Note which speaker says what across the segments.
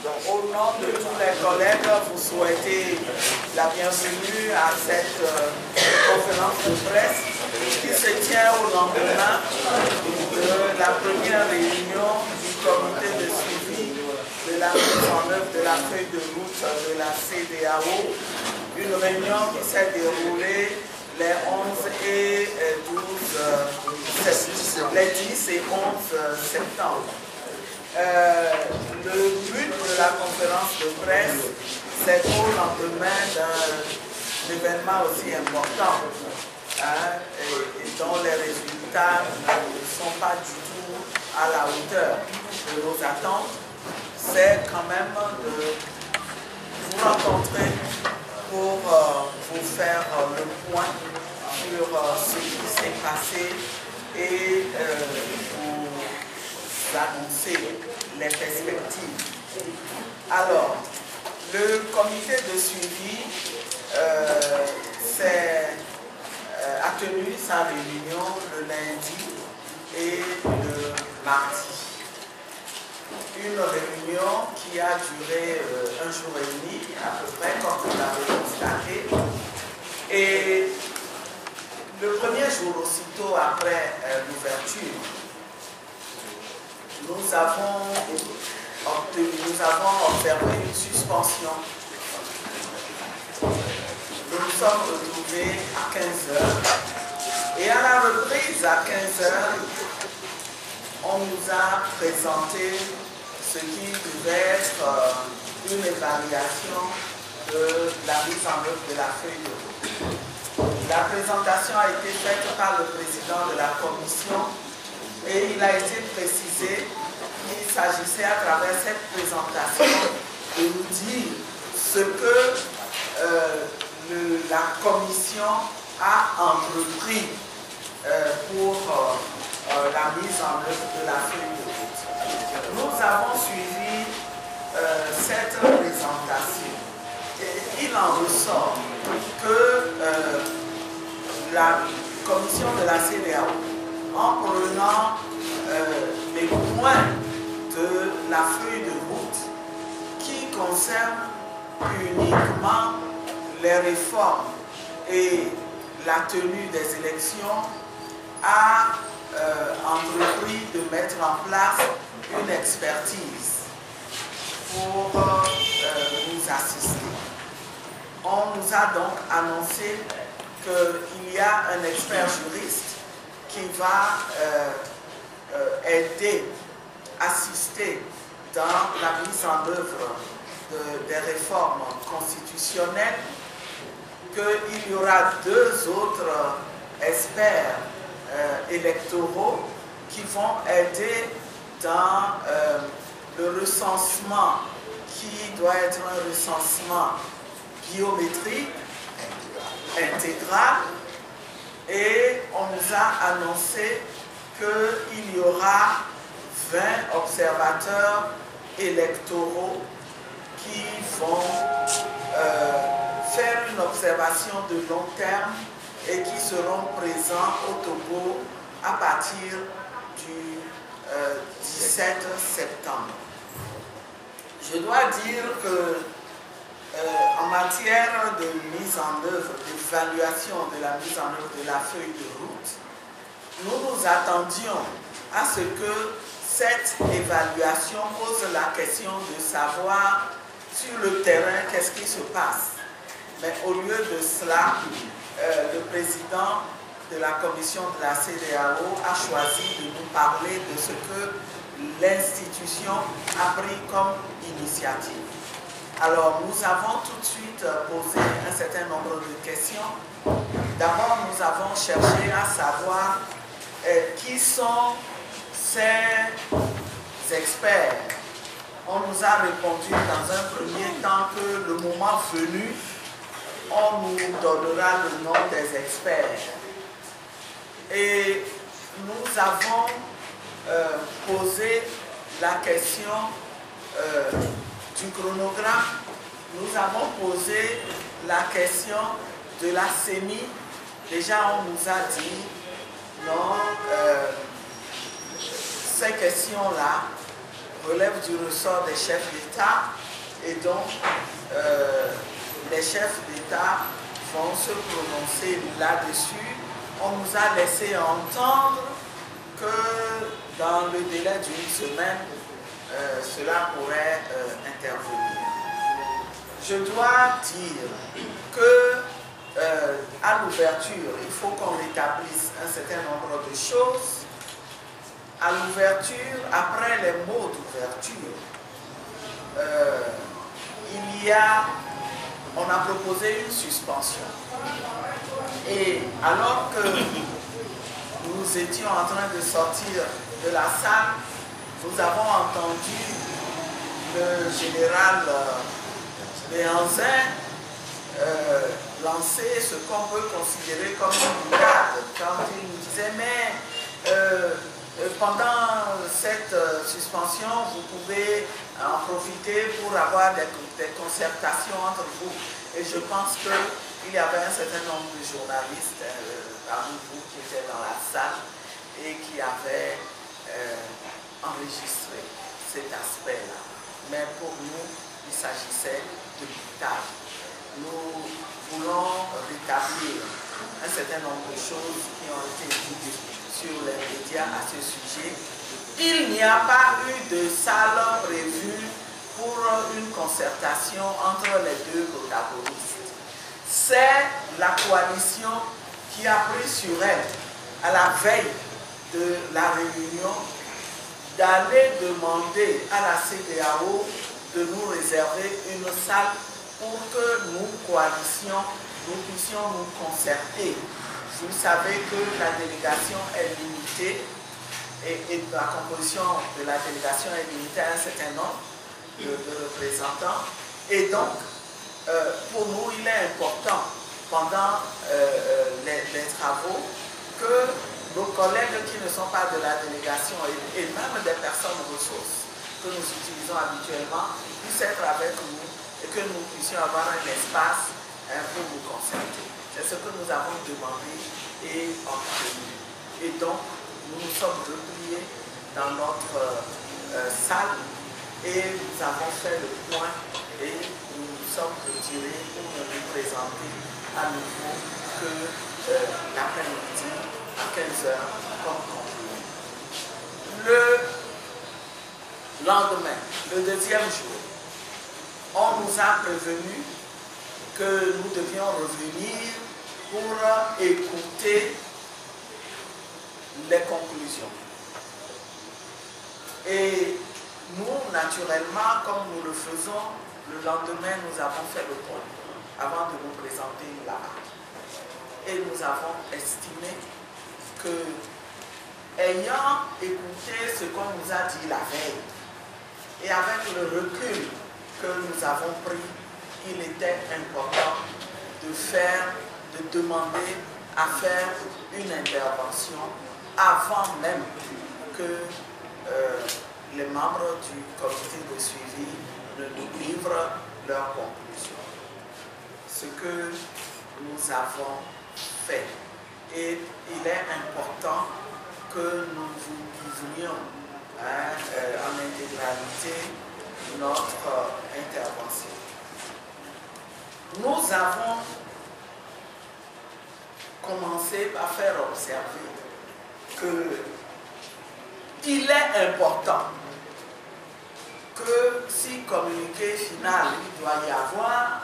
Speaker 1: Donc, au nom de tous les collègues, vous souhaitez la bienvenue à cette conférence de presse qui se tient au lendemain de la première réunion du comité de suivi de la mise en œuvre de la feuille de route de la CEDEAO, une réunion qui s'est déroulée les 11 et 12 les 10 et 11 septembre. Le but de la conférence de presse, c'est au lendemain d'un événement aussi important et dont les résultats ne sont pas du tout à la hauteur de nos attentes. C'est quand même de vous rencontrer pour vous faire le point sur ce qui s'est passé et vous annoncer les perspectives. Alors, le comité de suivi a tenu sa réunion le lundi et le mardi. Une réunion qui a duré un jour et demi, à peu près, comme vous l'avez constaté. Et le premier jour, aussitôt après l'ouverture, nous avons observé une suspension. Nous nous sommes retrouvés à 15 h. Et à la reprise à 15 h, on nous a présenté ce qui devait être une évaluation de la mise en œuvre de la feuille de route. La présentation a été faite par le président de la commission et il a été précisé qu'il s'agissait à travers cette présentation de nous dire ce que la commission a entrepris pour la mise en œuvre de la feuille de route. Nous avons suivi cette présentation et il en ressort que la commission de la CEDEAO, en prenant les points de la feuille de route qui concerne uniquement les réformes et la tenue des élections, a entrepris de mettre en place une expertise pour nous assister. On nous a donc annoncé qu'il y a un expert juriste qui va aider, assister dans la mise en œuvre des réformes constitutionnelles, qu'il y aura 2 autres experts électoraux qui vont aider dans le recensement qui doit être un recensement biométrique intégral, et on nous a annoncé qu'il y aura 20 observateurs électoraux qui vont faire une observation de long terme et qui seront présents au Togo à partir du 17 septembre. Je dois dire que en matière de mise en œuvre, d'évaluation de la mise en œuvre de la feuille de route, nous nous attendions à ce que cette évaluation pose la question de savoir sur le terrain qu'est-ce qui se passe. Mais au lieu de cela, le président de la commission de la CEDEAO a choisi de nous parler de ce que l'institution a pris comme initiative. Alors, nous avons tout de suite posé un certain nombre de questions. D'abord, nous avons cherché à savoir qui sont ces experts. On nous a répondu dans un premier temps que le moment venu, on nous donnera le nom des experts. Et nous avons posé la question du chronogramme. Nous avons posé la question de la CENI. Déjà, on nous a dit non, ces questions-là relève du ressort des chefs d'État et donc les chefs d'État vont se prononcer là-dessus. On nous a laissé entendre que dans le délai d'une semaine, cela pourrait intervenir. Je dois dire que à l'ouverture, il faut qu'on rétablisse un certain nombre de choses. À l'ouverture, après les mots d'ouverture, on a proposé une suspension. Et alors que nous étions en train de sortir de la salle, nous avons entendu le général Béhanzin lancer ce qu'on peut considérer comme une boutade quand il nous disait mais pendant cette suspension vous pouvez en profiter pour avoir des concertations entre vous, et je pense qu'il y avait un certain nombre de journalistes parmi vous qui étaient dans la salle et qui avaient enregistré cet aspect-là, mais pour nous il s'agissait de boutade. Nous voulons rétablir un certain nombre de choses qui ont été dites sur les médias à ce sujet. Il n'y a pas eu de salle prévue pour une concertation entre les deux protagonistes. C'est la coalition qui a pris sur elle, à la veille de la réunion, d'aller demander à la CEDEAO de nous réserver une salle pour que nous, coalition, nous puissions nous concerter. Vous savez que la délégation est limitée et la composition de la délégation est limitée à un certain nombre de représentants. Et donc, pour nous, il est important, pendant les travaux, que nos collègues qui ne sont pas de la délégation et même des personnes ressources que nous utilisons habituellement puissent être avec nous et que nous puissions avoir un espace pour nous concerter. C'est ce que nous avons demandé et obtenu. Et donc, nous nous sommes repliés dans notre salle et nous avons fait le point et nous nous sommes retirés pour ne nous présenter à nouveau que l'après-midi à 15h comme convenu. Le lendemain, le deuxième jour, on nous a prévenu que nous devions revenir pour écouter les conclusions. Et nous, naturellement, comme nous le faisons, le lendemain, nous avons fait le point avant de nous présenter là-bas. Et nous avons estimé que, ayant écouté ce qu'on nous a dit la veille, et avec le recul que nous avons pris, il était important de demander à faire une intervention avant même que les membres du comité de suivi ne nous livrent leurs conclusions. Ce que nous avons fait. Et il est important que nous vous livrions en intégralité notre intervention. Nous avons commencé par faire observer qu'il est important que si communiqué final il doit y avoir,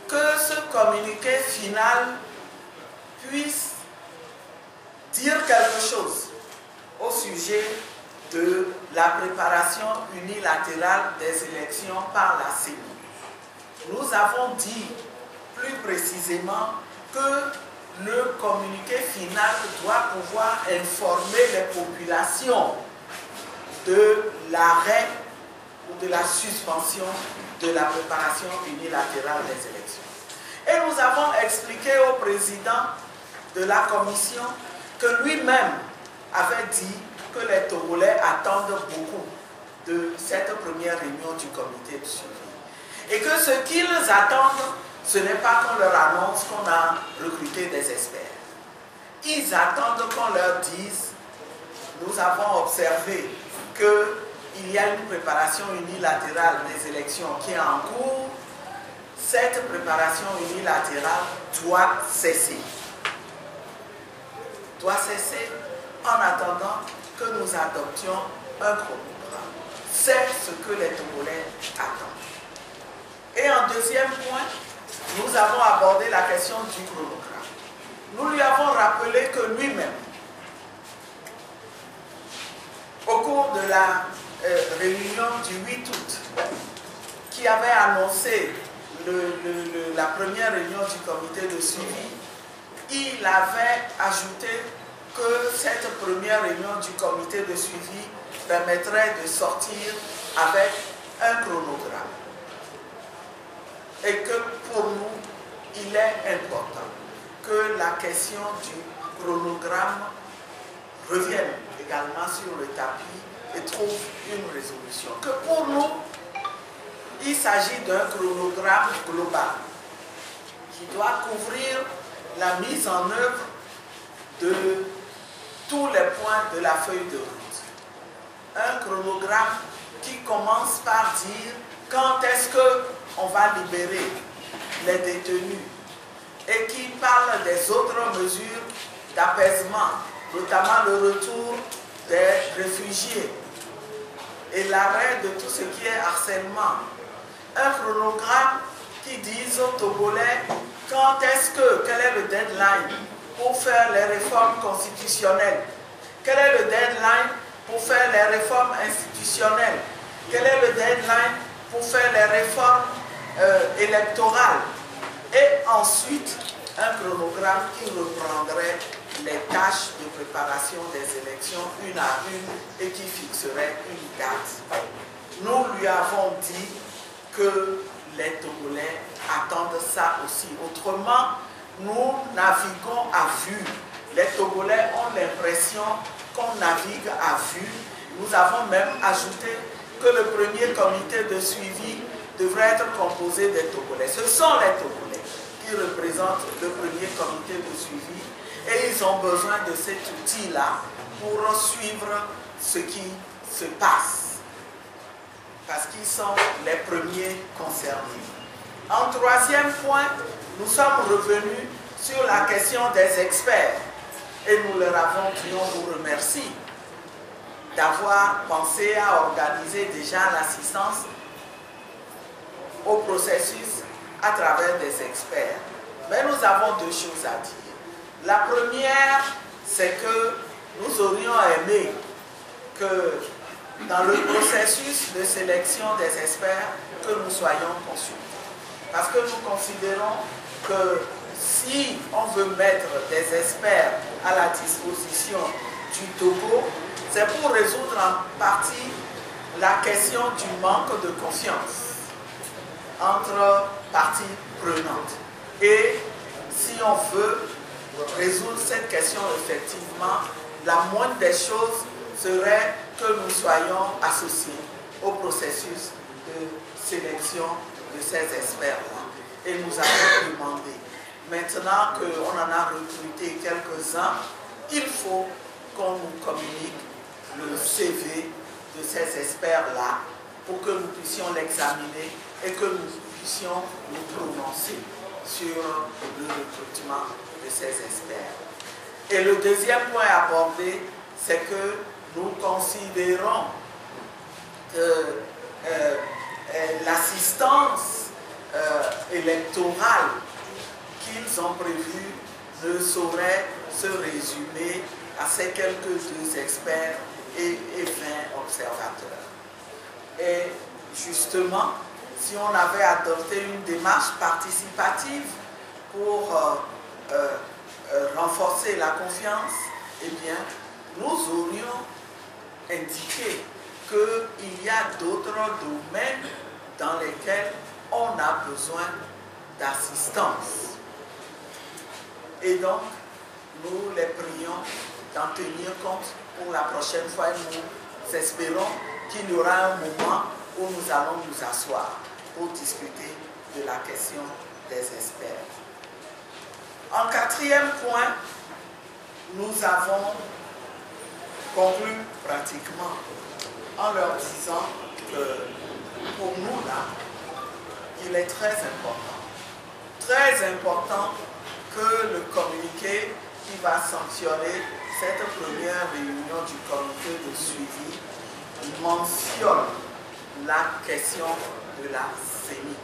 Speaker 1: que ce communiqué final puisse dire quelque chose au sujet de la préparation unilatérale des élections par la CENI. Nous avons dit plus précisément que le communiqué final doit pouvoir informer les populations de l'arrêt ou de la suspension de la préparation unilatérale des élections. Et nous avons expliqué au président de la commission que lui-même avait dit que les Togolais attendent beaucoup de cette première réunion du comité de suivi. Et que ce qu'ils attendent, ce n'est pas qu'on leur annonce qu'on a recruté des experts. Ils attendent qu'on leur dise, nous avons observé qu'il y a une préparation unilatérale des élections qui est en cours, cette préparation unilatérale doit cesser. Doit cesser en attendant que nous adoptions un chronogramme. C'est ce que les Togolais attendent. Et en deuxième point, nous avons abordé la question du chronogramme. Nous lui avons rappelé que lui-même, au cours de la réunion du 8 août, qui avait annoncé la première réunion du comité de suivi, il avait ajouté que cette première réunion du comité de suivi permettrait de sortir avec un chronogramme. Et que pour nous, il est important que la question du chronogramme revienne également sur le tapis et trouve une résolution. Que pour nous, il s'agit d'un chronogramme global qui doit couvrir la mise en œuvre de tous les points de la feuille de route. Un chronogramme qui commence par dire quand est-ce qu'on va libérer les détenus et qui parle des autres mesures d'apaisement, notamment le retour des réfugiés et l'arrêt de tout ce qui est harcèlement. Un chronogramme qui dise aux Togolais quand est-ce que, quel est le deadline pour faire les réformes constitutionnelles, quel est le deadline pour faire les réformes institutionnelles, quel est le deadline pour faire les réformes électorales, et ensuite un chronogramme qui reprendrait les tâches de préparation des élections une à une et qui fixerait une date. Nous lui avons dit que les Togolais attendent ça aussi. Autrement, nous naviguons à vue. Les Togolais ont l'impression qu'on navigue à vue. Nous avons même ajouté que le premier comité de suivi devrait être composé des Togolais. Ce sont les Togolais qui représentent le premier comité de suivi et ils ont besoin de cet outil-là pour suivre ce qui se passe, parce qu'ils sont les premiers concernés. En troisième point, nous sommes revenus sur la question des experts et nous leur avons dit, on vous remercie d'avoir pensé à organiser déjà l'assistance au processus à travers des experts. Mais nous avons deux choses à dire. La première, c'est que nous aurions aimé que dans le processus de sélection des experts, que nous soyons consultés. Parce que nous considérons que si on veut mettre des experts à la disposition du Togo, c'est pour résoudre en partie la question du manque de confiance entre parties prenantes. Et si on veut résoudre cette question effectivement, la moindre des choses serait que nous soyons associés au processus de sélection de ces experts-là. Et nous avons demandé, maintenant qu'on en a recruté quelques-uns, il faut qu'on nous communique le CV de ces experts-là pour que nous puissions l'examiner et que nous puissions nous prononcer sur le recrutement de ces experts. Et le deuxième point abordé, c'est que nous considérons que l'assistance électorale qu'ils ont prévue ne saurait se résumer à ces quelques deux experts et 20 observateurs. Et justement, si on avait adopté une démarche participative pour renforcer la confiance, eh bien, nous aurions indiqué qu'il y a d'autres domaines dans lesquels on a besoin d'assistance. Et donc, nous les prions d'en tenir compte pour la prochaine fois. Nous espérons qu'il y aura un moment où nous allons nous asseoir pour discuter de la question des experts. En quatrième point, nous avons conclu pratiquement en leur disant que pour nous, là, il est très important que le communiqué qui va sanctionner cette première réunion du comité de suivi mentionne la question de la CENI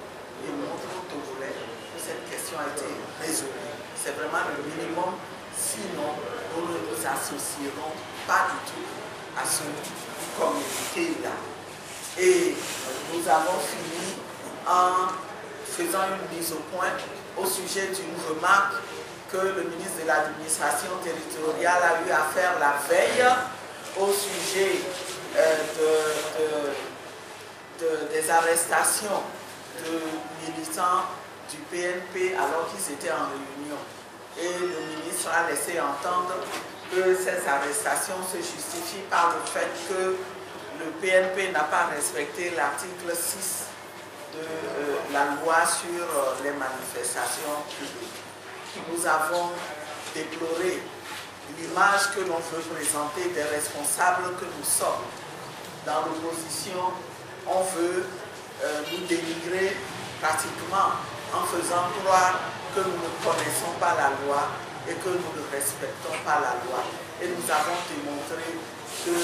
Speaker 1: et montre aux Togolais que cette question a été résolue. C'est vraiment le minimum, sinon nous ne nous associerons pas du tout à ce communiqué-là. Et nous avons fini en faisant une mise au point au sujet d'une remarque que le ministre de l'Administration territoriale a eu à faire la veille au sujet des arrestations de militants du PNP alors qu'ils étaient en réunion. Et le ministre a laissé entendre que ces arrestations se justifient par le fait que le PNP n'a pas respecté l'article 6 de la loi sur les manifestations publiques. Nous avons déploré l'image que l'on veut présenter des responsables que nous sommes. Dans l'opposition, on veut nous dénigrer pratiquement en faisant croire que nous ne connaissons pas la loi et que nous ne respectons pas la loi. Et nous avons démontré que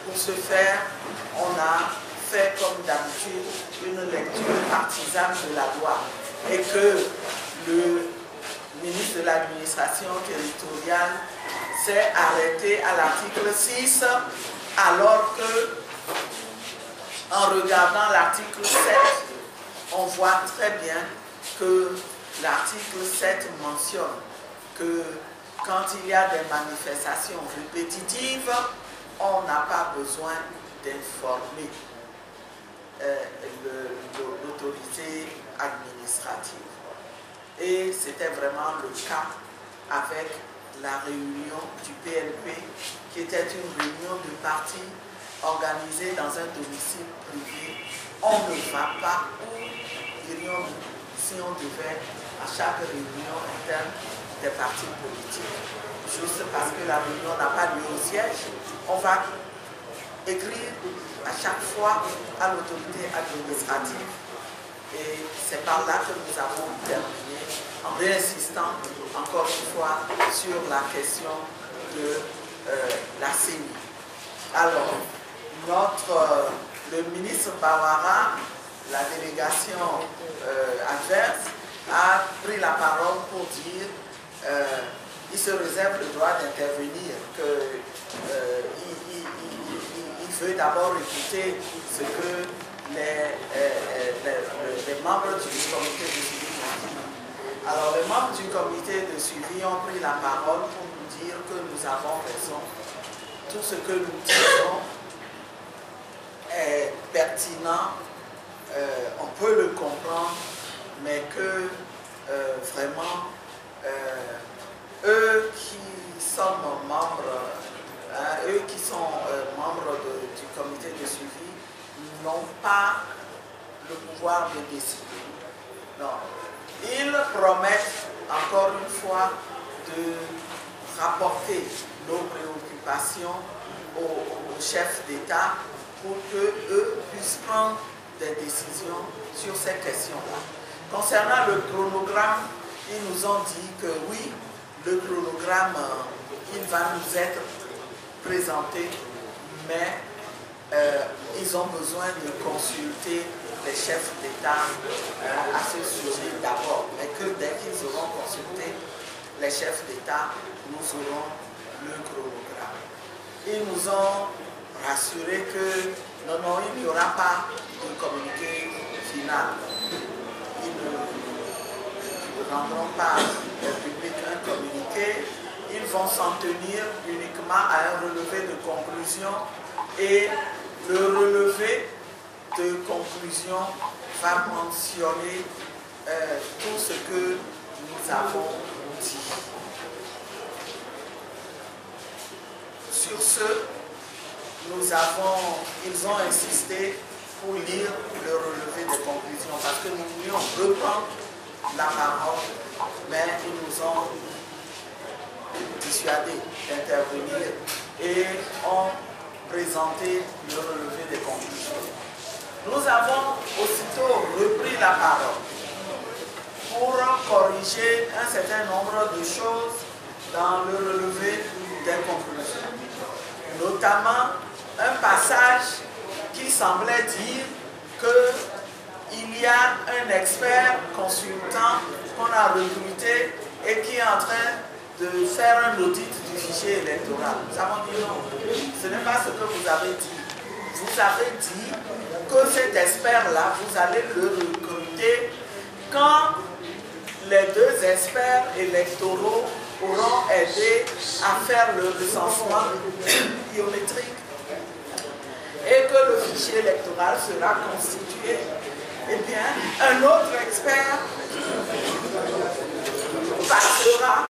Speaker 1: pour ce faire, on a fait comme d'habitude une lecture partisane de la loi et que le ministre de l'Administration territoriale s'est arrêté à l'article 6 alors que, en regardant l'article 7, on voit très bien que l'article 7 mentionne que quand il y a des manifestations répétitives, on n'a pas besoin d'informer l'autorité administrative. Et c'était vraiment le cas avec la réunion du PNP, qui était une réunion de parti organisée dans un domicile privé. On ne va pas, où dirions-nous, si on devait à chaque réunion interne des partis politiques, juste parce que la réunion n'a pas lieu au siège, on va écrire à chaque fois à l'autorité administrative. Et c'est par là que nous avons terminé en réinsistant encore une fois sur la question de la CENI. Alors, le ministre Bawara, la délégation adverse, a pris la parole pour dire qu'il se réserve le droit d'intervenir, qu'il veut d'abord écouter ce que les membres du comité de suivi ont dit. Alors les membres du comité de suivi ont pris la parole pour nous dire que nous avons raison. Tout ce que nous disons est pertinent, on peut le comprendre, mais que vraiment, eux qui sont membres, du comité de suivi n'ont pas le pouvoir de décider. Non. Ils promettent encore une fois de rapporter nos préoccupations aux chefs d'État pour qu'eux puissent prendre des décisions sur ces questions-là. Concernant le chronogramme, ils nous ont dit que oui, le chronogramme, il va nous être présenté, mais ils ont besoin de consulter les chefs d'État à ce sujet d'abord, mais que dès qu'ils auront consulté les chefs d'État, nous aurons le chronogramme. Ils nous ont rassuré que non, il n'y aura pas de communiqué final. Ils ne rendront pas public un communiqué. Ils vont s'en tenir uniquement à un relevé de conclusion et le relevé de conclusion va mentionner tout ce que nous avons dit. Sur ce, ils ont insisté pour lire le relevé de conclusion parce que nous voulions reprendre la parole, mais ils nous ont dissuadés d'intervenir et ont présenter le relevé des conclusions. Nous avons aussitôt repris la parole pour corriger un certain nombre de choses dans le relevé des conclusions. Notamment un passage qui semblait dire qu'il y a un expert consultant qu'on a recruté et qui est en train de faire un audit du fichier électoral. Nous avons dit non, ce n'est pas ce que vous avez dit. Vous avez dit que cet expert-là, vous allez le recruter quand les deux experts électoraux auront aidé à faire le recensement biométrique et que le fichier électoral sera constitué. Eh bien, un autre expert passera